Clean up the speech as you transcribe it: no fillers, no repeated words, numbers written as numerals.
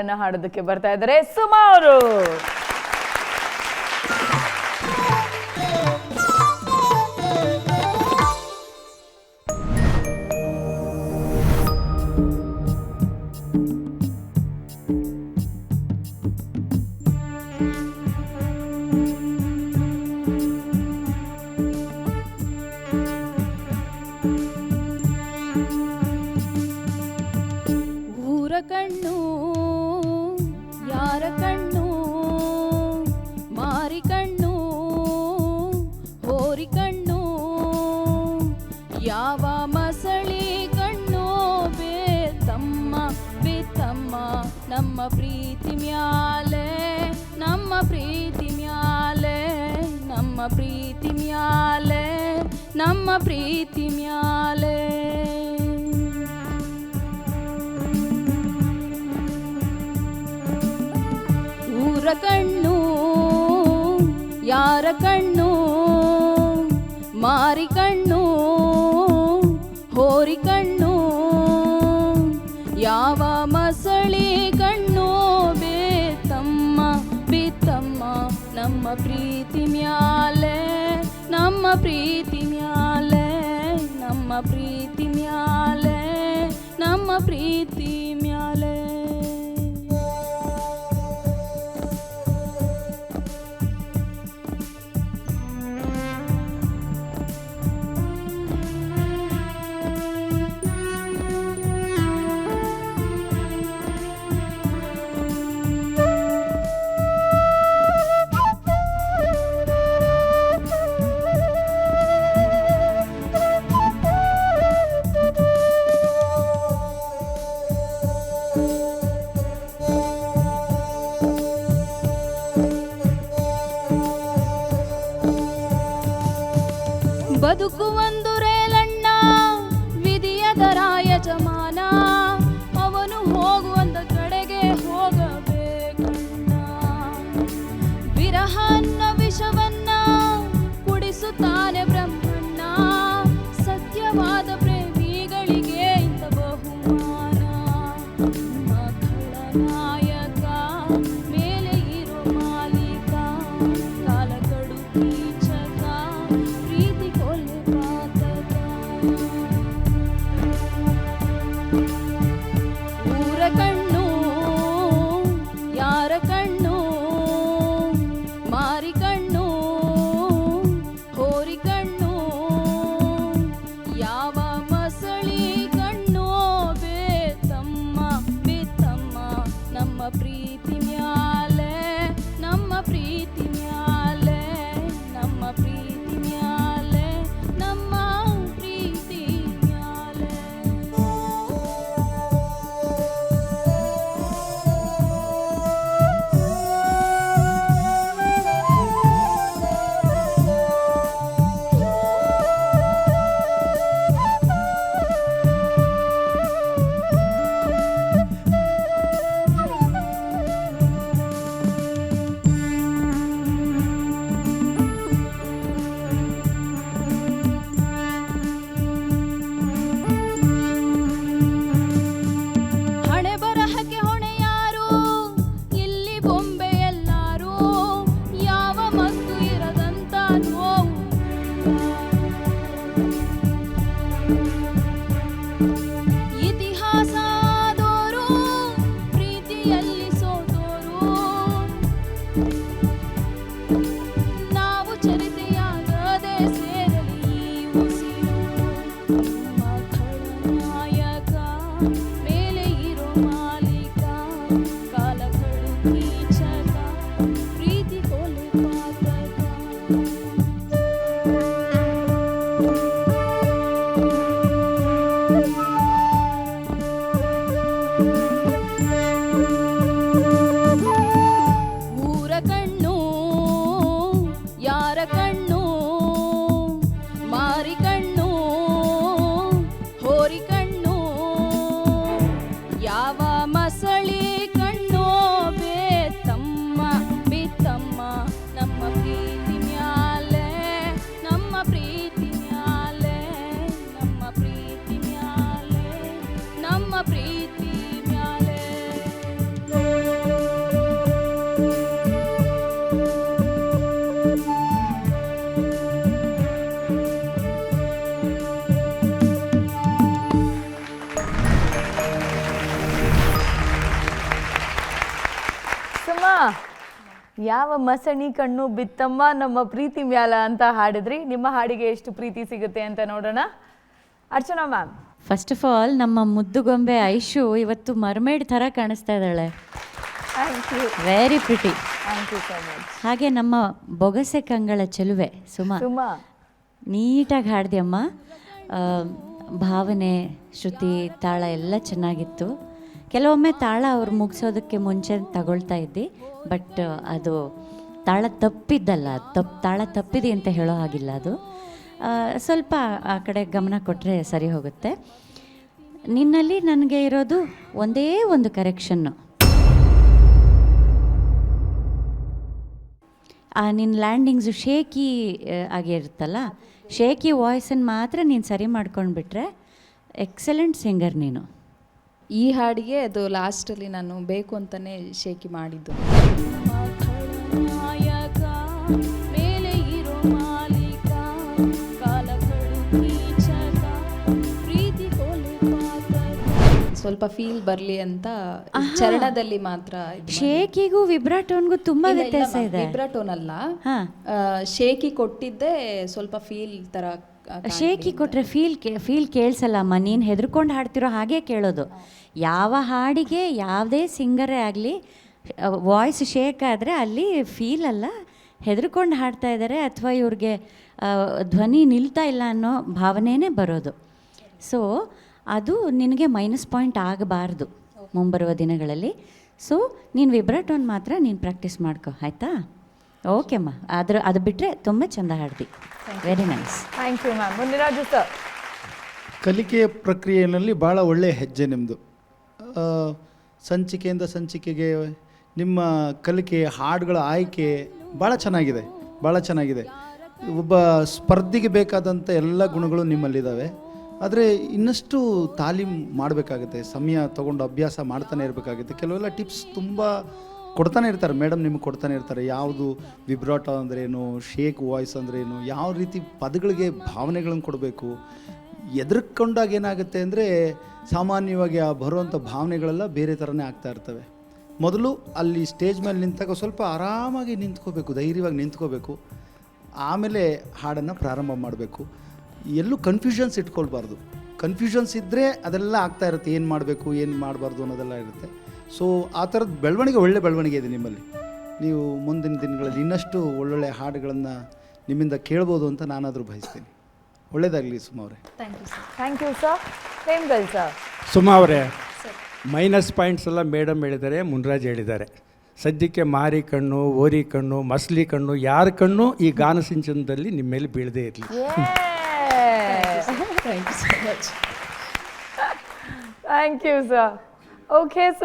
ಹಾಡೋದಕ್ಕೆ ಬರ್ತಾ ಇದ್ದಾರೆ ಸುಮಾ ಅವರು. ಊರ ಕಣ್ಣು ಯಾರ ಕಣ್ಣು, ಮಾರಿ ಕಣ್ಣು ಹೋರಿ ಕಣ್ಣು, ಯಾವ ಮಸಳಿ ಕಣ್ಣು ಬೇತಮ್ಮ ಬೇತಮ್ಮ ನಮ್ಮ ಪ್ರೀತಿ ಮ್ಯಾಲೆ, ನಮ್ಮ ಪ್ರೀತಿ ಮ್ಯಾಲೆ, ನಮ್ಮ ಪ್ರೀತಿ ಮ್ಯಾಲೆ, ನಮ್ಮ ಪ್ರೀತಿ ಮ್ಯಾಲೆ. ಊರ ಕಣ್ಣು ಯಾರ ಕಣ್ಣು, ಮಾರಿ ಕಣ್ಣು ಹೋರಿ ಕಣ್ಣು, ಯಾವ ಮಸಳಿ ಕಣ್ಣು ಬೇತಮ್ಮ ಬೇತಮ್ಮ ನಮ್ಮ ಪ್ರೀತಿ ಮ್ಯಾಲೆ, ನಮ್ಮ ಪ್ರೀತಿ ಮ್ಯಾಲೆ, ನಮ್ಮ ಪ್ರೀತಿ ಮ್ಯಾಲೆ, ನಮ್ಮ ಪ್ರೀತಿ ಮ್ಯಾಲೆ. ಬದುಕು ಒಂದು ರೇಲಣ್ಣ, ವಿಧಿಯದರ ಯಜಮಾನ, ಅವನು ಹೋಗುವಂತ ಕಡೆಗೆ ಹೋಗಬೇಕಣ್ಣ. ವಿರಹ ಅನ್ನ ವಿಷವನ್ನ ಕುಡಿಸುತ್ತಾನೆ ಬ್ರಹ್ಮಣ್ಣ, ಸತ್ಯವಾದ ಪ್ರೇಮಿಗಳಿಗೆ ಇಂಥ ಬಹುಮಾನ. ಖಳನಾಯಕ ಮೇಲೆ ಇರೋ ಮಾಲೀಕ, ಕಾಲ ಕಡು ಕೀಚಕ, ಪ್ರೀತಿ ಕೊಲೆ ಪಾತಕ. ಊರ ಕಣ್ಣು ಯಾರ ಕಣ್ಣು, ಮಾರಿ ಕಣ್ಣು ಹೋರಿ ಕಣ್ಣು, ಯಾವ ಮಸಳಿ ಕಣ್ಣು ಬೇತಮ್ಮ ಬೇತಮ್ಮ ನಮ್ಮ ಪ್ರೀತಿ ಮ್ಯಾಲೆ, ನಮ್ಮ ಪ್ರೀತಿ ಮ್ಯಾಲೆ, ನಮ್ಮ ಪ್ರೀತಿ ಮ್ಯಾಲೆ, ನಮ್ಮ ಪ್ರೀತಿ ಮ್ಯಾಲೆ. ಯಾವ ಮಸಣಿ ಕಣ್ಣು ಬಿತ್ತಮ್ಮ ನಮ್ಮ ಪ್ರೀತಿ ಮ್ಯಾಲ ಅಂತ ಹಾಡಿದ್ರಿ. ನಿಮ್ಮ ಹಾಡಿಗೆ ಎಷ್ಟು ಪ್ರೀತಿ ಸಿಗುತ್ತೆ ಅಂತ ನೋಡೋಣ. Archana ma'am, first of all ನಮ್ಮ ಮುದ್ದುಗೊಂಬೆ ಐಶು ಇವತ್ತು ಮರ್ಮೇಡ್ ಥರ ಕಾಣಿಸ್ತಾ ಇದ್ದಾಳೆ. Thank you, very pretty. Thank you so much. ಹಾಗೆ ನಮ್ಮ ಬೊಗಸೆ ಕಂಗಳ ಚೆಲುವೆ ಸುಮಾ, ನೀಟಾಗಿ ಹಾಡ್ದೆಯಮ್ಮ. ಭಾವನೆ, ಶ್ರುತಿ, ತಾಳ ಎಲ್ಲ ಚೆನ್ನಾಗಿತ್ತು. ಕೆಲವೊಮ್ಮೆ ತಾಳ ಅವ್ರು ಮುಗಿಸೋದಕ್ಕೆ ಮುಂಚೆ ತಗೊಳ್ತಾ ಇದ್ದಿ, ಬಟ್ ಅದು ತಾಳ ತಪ್ಪಿದ್ದಲ್ಲ, ತಾಳ ತಪ್ಪಿದೆ ಅಂತ ಹೇಳೋ ಹಾಗಿಲ್ಲ. ಅದು ಸ್ವಲ್ಪ ಆ ಕಡೆ ಗಮನ ಕೊಟ್ಟರೆ ಸರಿ ಹೋಗುತ್ತೆ. ನಿನ್ನಲ್ಲಿ ನನಗೆ ಇರೋದು ಒಂದೇ ಒಂದು ಕರೆಕ್ಷನ್ನು, ನಿನ್ನ ಲ್ಯಾಂಡಿಂಗ್ಸು ಶೇಕಿ ಆಗಿರುತ್ತಲ್ಲ, ಶೇಕಿ ವಾಯ್ಸನ್ನು ಮಾತ್ರ ನೀನು ಸರಿ ಮಾಡ್ಕೊಂಡ್ಬಿಟ್ರೆ ಎಕ್ಸಲೆಂಟ್ ಸಿಂಗರ್ ನೀನು. ಈ ಹಾಡಿಗೆ ಅದು ಲಾಸ್ಟಲ್ಲಿ ನಾನು ಬೇಕು ಅಂತಲೇ ಶೇಕಿ ಮಾಡಿದ್ದು. ಮೇಲೆ ಇರೋ ಮಾಲೀಕ, ಪ್ರೀತಿ ಸ್ವಲ್ಪ ಫೀಲ್ ಬರಲಿ ಅಂತ ಚರಣದಲ್ಲಿ ಮಾತ್ರ. ಶೇಕಿಗೂ ವಿಬ್ರಾಟೋನ್ಗೂ ತುಂಬಾ ವ್ಯತ್ಯಾಸ ಇದೆ. ವಿಬ್ರಾಟೋನ್ ಅಲ್ಲ, ಶೇಕಿ ಕೊಟ್ಟಿದ್ದೆ ಸ್ವಲ್ಪ ಫೀಲ್ ತರ. ಶೇಕಿ ಕೊಟ್ರೆ ಫೀಲ್ ಕೇಳಿಸಲ್ಲಮ್ಮ. ನೀನು ಹೆದರ್ಕೊಂಡು ಹಾಡ್ತಿರೋ ಹಾಗೆ ಕೇಳೋದು. ಯಾವ ಹಾಡಿಗೆ ಯಾವುದೇ ಸಿಂಗರೇ ಆಗಲಿ ವಾಯ್ಸ್ ಶೇಕ್ ಆದರೆ ಅಲ್ಲಿ ಫೀಲ್ ಅಲ್ಲ, ಹೆದರ್ಕೊಂಡು ಹಾಡ್ತಾ ಇದ್ದಾರೆ ಅಥವಾ ಇವ್ರಿಗೆ ಧ್ವನಿ ನಿಲ್ತಾ ಇಲ್ಲ ಅನ್ನೋ ಭಾವನೆಯೇ ಬರೋದು. ಸೊ ಅದು ನಿನಗೆ ಮೈನಸ್ ಪಾಯಿಂಟ್ ಆಗಬಾರ್ದು ಮುಂಬರುವ ದಿನಗಳಲ್ಲಿ. ಸೊ ನೀನು ವಿಬ್ರಾಟೋನ್ ಮಾತ್ರ ನೀನು ಪ್ರಾಕ್ಟೀಸ್ ಮಾಡ್ಕೊ, ಆಯಿತಾ? ಓಕೆಮ್ಮ. ಅದು ಬಿಟ್ಟರೆ ತುಂಬ ಚೆಂದ ಹಾಡ್ತಿ. Very nice. Thank you ma'am. Muniraju sir, ಕಲಿಕೆಯ ಪ್ರಕ್ರಿಯೆಯಲ್ಲಿ ಭಾಳ ಒಳ್ಳೆಯ ಹೆಜ್ಜೆ ನಿಮ್ಮದು. ಸಂಚಿಕೆಯಿಂದ ಸಂಚಿಕೆಗೆ ನಿಮ್ಮ ಕಲಿಕೆ, ಹಾಡುಗಳ ಆಯ್ಕೆ ಭಾಳ ಚೆನ್ನಾಗಿದೆ, ಭಾಳ ಚೆನ್ನಾಗಿದೆ. ಒಬ್ಬ ಸ್ಪರ್ಧಿಗೆ ಬೇಕಾದಂಥ ಎಲ್ಲ ಗುಣಗಳು ನಿಮ್ಮಲ್ಲಿದ್ದಾವೆ. ಆದರೆ ಇನ್ನಷ್ಟು ತಾಲೀಮ್ ಮಾಡಬೇಕಾಗುತ್ತೆ, ಸಮಯ ತೊಗೊಂಡು ಅಭ್ಯಾಸ ಮಾಡ್ತಾನೆ ಇರಬೇಕಾಗುತ್ತೆ. ಕೆಲವೆಲ್ಲ ಟಿಪ್ಸ್ ತುಂಬ ಕೊಡ್ತಾನೆ ಇರ್ತಾರೆ ಮೇಡಮ್, ನಿಮಗೆ ಕೊಡ್ತಾನೆ ಇರ್ತಾರೆ. ಯಾವುದು ವಿಬ್ರಾಟೋ ಅಂದ್ರೇನು, ಶೇಕ್ ವಾಯ್ಸ್ ಅಂದ್ರೇನು, ಯಾವ ರೀತಿ ಪದಗಳಿಗೆ ಭಾವನೆಗಳನ್ನು ಕೊಡಬೇಕು. ಎದುರ್ಕೊಂಡಾಗ ಏನಾಗುತ್ತೆ ಅಂದರೆ ಸಾಮಾನ್ಯವಾಗಿ ಆ ಬರುವಂಥ ಭಾವನೆಗಳೆಲ್ಲ ಬೇರೆ ಥರನೇ ಆಗ್ತಾ ಇರ್ತವೆ. ಮೊದಲು ಅಲ್ಲಿ ಸ್ಟೇಜ್ ಮೇಲೆ ನಿಂತಾಗ ಸ್ವಲ್ಪ ಆರಾಮಾಗಿ ನಿಂತ್ಕೋಬೇಕು, ಧೈರ್ಯವಾಗಿ ನಿಂತ್ಕೋಬೇಕು. ಆಮೇಲೆ ಹಾಡನ್ನು ಪ್ರಾರಂಭ ಮಾಡಬೇಕು. ಎಲ್ಲೂ ಕನ್ಫ್ಯೂಷನ್ಸ್ ಇಟ್ಕೊಳ್ಬಾರ್ದು. ಕನ್ಫ್ಯೂಷನ್ಸ್ ಇದ್ದರೆ ಅದೆಲ್ಲ ಆಗ್ತಾ ಇರುತ್ತೆ, ಏನು ಮಾಡಬೇಕು ಏನು ಮಾಡಬಾರ್ದು ಅನ್ನೋದೆಲ್ಲ ಇರುತ್ತೆ. ಸೊ ಆ ಥರದ ಬೆಳವಣಿಗೆ, ಒಳ್ಳೆ ಬೆಳವಣಿಗೆ ಇದೆ ನಿಮ್ಮಲ್ಲಿ. ನೀವು ಮುಂದಿನ ದಿನಗಳಲ್ಲಿ ಇನ್ನಷ್ಟು ಒಳ್ಳೊಳ್ಳೆ ಹಾಡುಗಳನ್ನು ನಿಮ್ಮಿಂದ ಕೇಳ್ಬೋದು ಅಂತ ನಾನಾದರೂ ಬಯಸ್ತೀನಿ. ಒಳ್ಳೆಯದಾಗಲಿ ಸುಮಾ ಅವರೇ. Thank you sir. ಪ್ರೇಮ್ಗಲ್ ಸರ್. ಸುಮಾ ಅವರೇ, ಮೈನಸ್ ಪಾಯಿಂಟ್ಸ್ ಎಲ್ಲ ಮೇಡಮ್ ಹೇಳಿದ್ದಾರೆ, ಮುನ್ರಾಜ್ ಹೇಳಿದ್ದಾರೆ. ಸದ್ಯಕ್ಕೆ ಮಾರಿ ಕಣ್ಣು, ಓರಿ ಕಣ್ಣು, ಮಸ್ಲಿ ಕಣ್ಣು, ಯಾರ ಕಣ್ಣು ಈ ಗಾನ ಸಿಂಚನದಲ್ಲಿ ನಿಮ್ಮ ಮೇಲೆ ಬೀಳದೇ ಇರಲಿ. Thank you sir. ಓಕೆ.